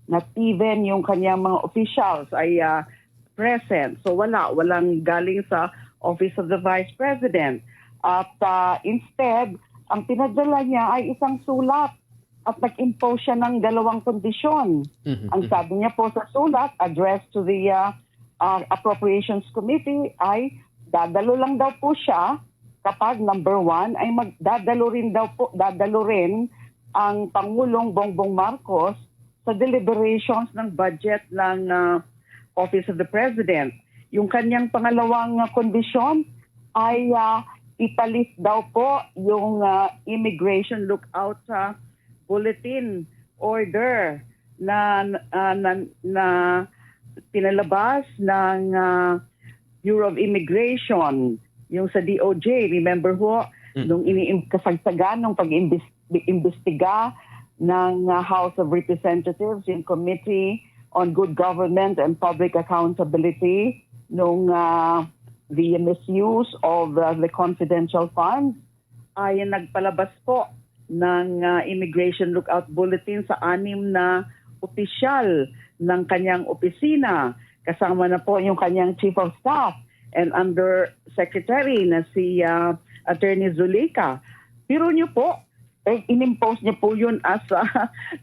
not even yung kanyang mga officials ay present. So walang galing sa Office of the Vice President. At instead, ang pinadala niya ay isang sulat at nag-impose siya ng 2 kondisyon. Ang sabi niya po sa sulat, addressed to the Appropriations Committee, ay dadalo lang daw po siya kapag number 1 ay dadalo rin ang Pangulong Bongbong Marcos sa deliberations ng budget ng Office of the President. Yung kanyang pangalawang kondisyon ay ipalit daw po yung immigration lookout bulletin order na pinalabas ng Bureau of Immigration, yung sa DOJ. Remember ho, nung kasagsagan ng pag-imbestiga ng House of Representatives, yung Committee on Good Government and Public Accountability, nung the misuse of the confidential funds, ay nagpalabas po ng Immigration Lookout Bulletin sa 6 na opisyal ng kanyang opisina. Kasama na po yung kanyang Chief of Staff and Under Secretary na si Attorney Zuleika. Pero nyo po, inimpose niya po yun as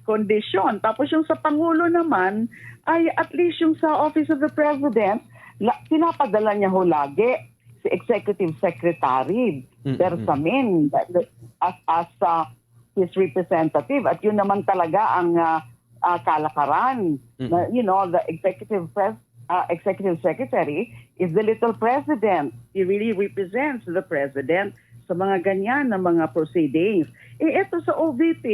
condition. Tapos yung sa Pangulo naman, ay at least yung sa Office of the President, pinapadala niya ho lagi si Executive Secretary Bersamin as his representative. At yun naman talaga ang kalakaran. The Executive Secretary is the little president. He really represents the president sa mga ganyan na mga proceedings. Ito sa OVP,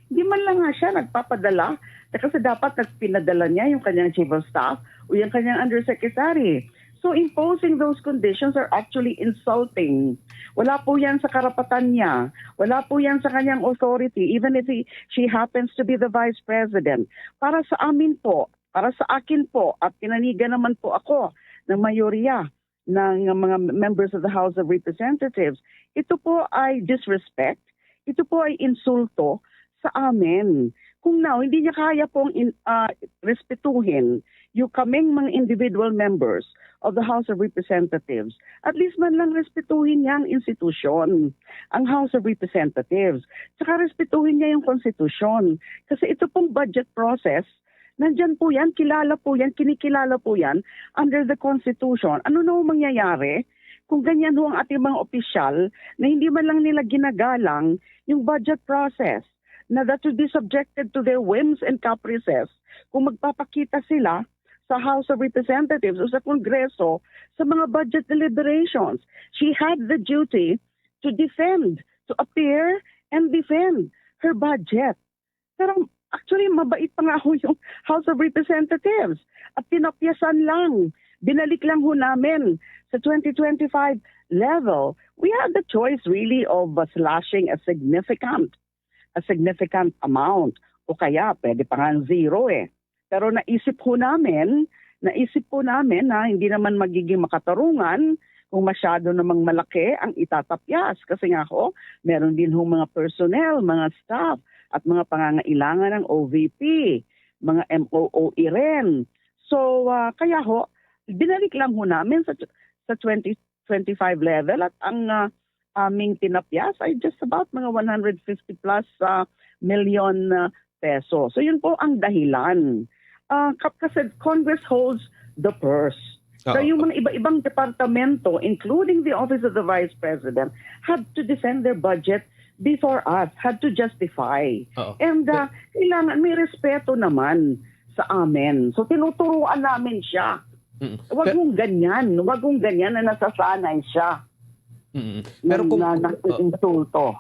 hindi man lang nga siya nagpapadala kasi dapat nagpinadala niya yung kanyang Chief of Staff o yung kanyang Undersecretary. So imposing those conditions are actually insulting. Wala po yan sa karapatan niya. Wala po yan sa kanyang authority, even if she happens to be the Vice President. Para sa amin po, para sa akin po, at pinanigan naman po ako ng mayorya ng mga members of the House of Representatives, ito po ay disrespect, ito po ay insulto sa amin. Kung now, hindi niya kaya pong respetuhin yung kaming mga individual members of the House of Representatives, at least man lang respetuhin niya ang institusyon, ang House of Representatives. Tsaka respetuhin niya yung konstitusyon. Kasi ito pong budget process, nandyan po yan, kilala po yan, kinikilala po yan under the Constitution. Ano na mangyayari kung ganyan ho ang ating mga opisyal na hindi man lang nila ginagalang yung budget process, na that would be subjected to their whims and caprices kung magpapakita sila sa House of Representatives o sa Kongreso sa mga budget deliberations. She had the duty to defend, to appear and defend her budget. Pero actually, mabait pa nga ho yung House of Representatives at pinapyasan lang. Binalik lang ho namin sa 2025 level. We had the choice really of slashing a significant amount. O kaya, pwede pa nga zero eh. Pero naisip po namin na hindi naman magiging makatarungan kung masyado namang malaki ang itatapyas. Kasi nga ho, meron din ho mga personnel, mga staff, at mga pangangailangan ng OVP, mga MOOE rin. So, kaya ho, binalik lang ho namin sa 2025 level at ang aming tinapyas ay just about mga 150 plus million peso. So, yun po ang dahilan. Kasi Congress holds the purse. So yung mga iba-ibang departamento, including the Office of the Vice President, had to defend their budget before us, had to justify. And kailangan may respeto naman sa amin. So tinuturuan namin siya. Huwag mong ganyan na nasasanay siya. Pero kung na insulto.